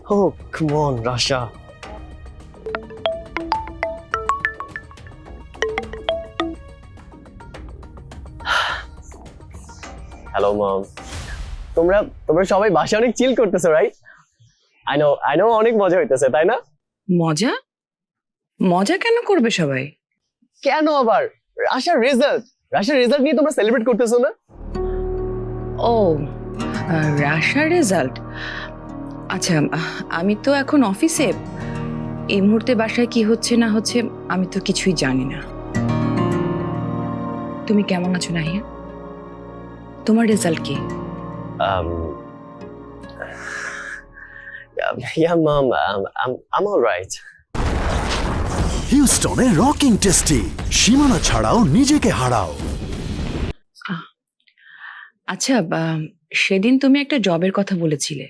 Oh, come on, Rasha. Hello mom, তোমরা তোমরা সবাই বাসায় অনেক চিল করতেছো, রাইট? আই নো অনেক মজা হইতেছে, তাই না? মজা? মজা কেন করবে সবাই? কেন আবার? রাশার রেজাল্ট নিয়ে তোমরা সেলিব্রেট করতেছো না? ও, রাশার রেজাল্ট। আচ্ছা, আমি তো এখন অফিসে। এই মুহূর্তে বাসায় কি হচ্ছে না হচ্ছে আমি তো কিছুই জানি না। তুমি কেমন আছো নাহিয়া? তোমার রেজাল্ট কি? Um, yeah, Mom, I'm all right. হিউস্টনে রকিং টেস্টি, সীমানা ছাড়াও নিজেকে হারাও। আচ্ছা, সেদিন তুমি একটা জবের কথা বলেছিলে।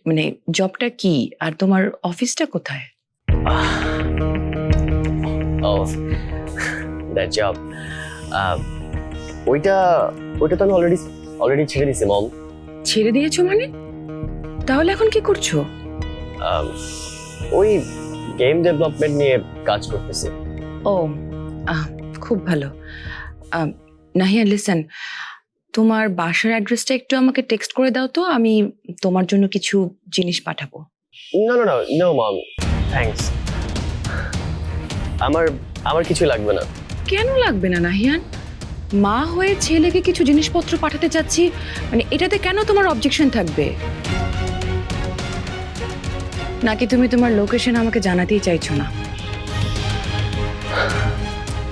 মানে জবটা কি আর তোমার অফিসটা কোথায়? Oh, that job. ওইটা তো আমি অলরেডি ছেড়ে দিছি, মম। ছেড়ে দিয়েছো মানে? তাহলে এখন কি করছো? ওই গেম ডেভেলপমেন্ট নিয়ে কাজ করতেছি। ও, খুব ভালো। নাহিয়া, লিসেন, তোমার বাসার অ্যাড্রেসটা একটু আমাকে টেক্সট করে দাও তো, আমি তোমার জন্য কিছু জিনিস পাঠাবো। No mom, thanks. আমার কিছু লাগবে না। কেন লাগবে না নাহিয়ান? মা হয়ে ছেলেকে কিছু জিনিসপত্র পাঠাতে চাচ্ছি, মানে এটাতে কেন তোমার অবজেকশন থাকবে? নাকি তুমি তোমার লোকেশন আমাকে জানাতেই চাইছো না?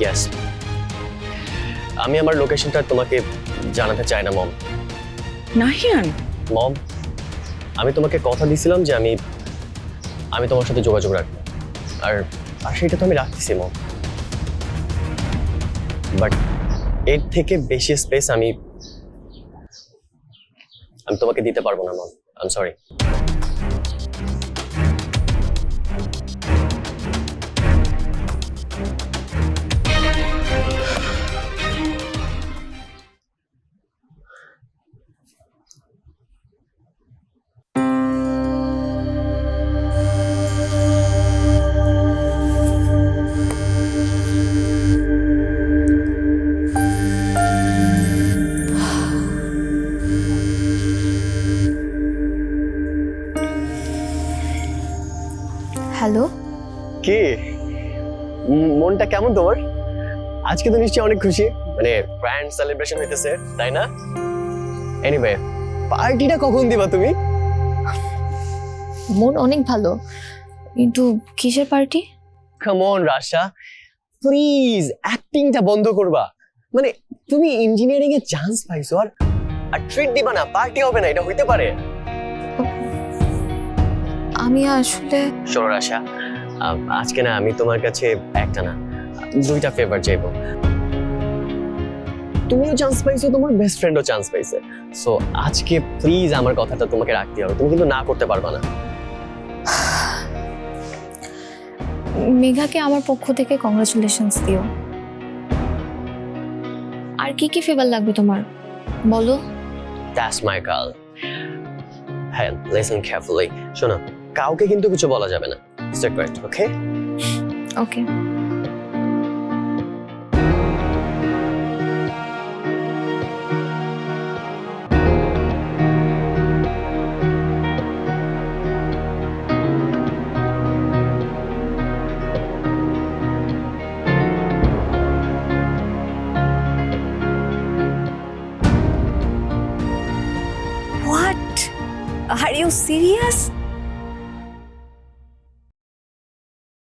ইয়েস, আমি আমার লোকেশনটা তোমাকে জানাতে চাই না, মম। নাহিয়ান, মম, আমি তোমাকে কথা দিয়েছিলাম যে আমি তোমার সাথে যোগাযোগ রাখবো, আর সেটা তো আমি রাখতেছি, মম। বাট এর থেকে বেশি স্পেস আমি তোমাকে দিতে পারবো না, mom. I am sorry. Hello, কি মনটা কেমন তোমার? আজকে তো নিশ্চয়ই অনেক খুশি, মানে গ্র্যান্ড সেলিব্রেশন হইতেছে, তাই না? এনিওয়ে, পার্টিটা কখন দিবা তুমি? মন অনেক ভালো, কিন্তু কিসের party? Come on Rasha, please অ্যাক্টিংটা বন্ধ করবা। মানে তুমি ইঞ্জিনিয়ারিং এ চান্স পাইছো আর ট্রিট দিবা না, পার্টি হবে না, এটা হইতে পারে? আমি আসলে শোনো রাশা, আজকে না আমি তোমার কাছে একটা না দুইটা ফেভার চাইবো। তুমিও চান্স পাইছো, তোমার বেস্ট ফ্রেন্ডও চান্স পাইছে, সো আজকে প্লিজ আমার কথাটা তোমাকে রাখতে হবে, তুমি কিন্তু না করতে পারবা না। মেঘাকে আমার পক্ষ থেকে কংগ্রাচুলেশনস দিও। আর কি কি ফেভার লাগবে তোমার বলো? That's my girl. হ্যাঁ, লিসেন কেয়ারফুলি। শোনো, কাউকে কিন্তু কিছু বলা যাবে না, secret, okay? Okay. What? Are you serious?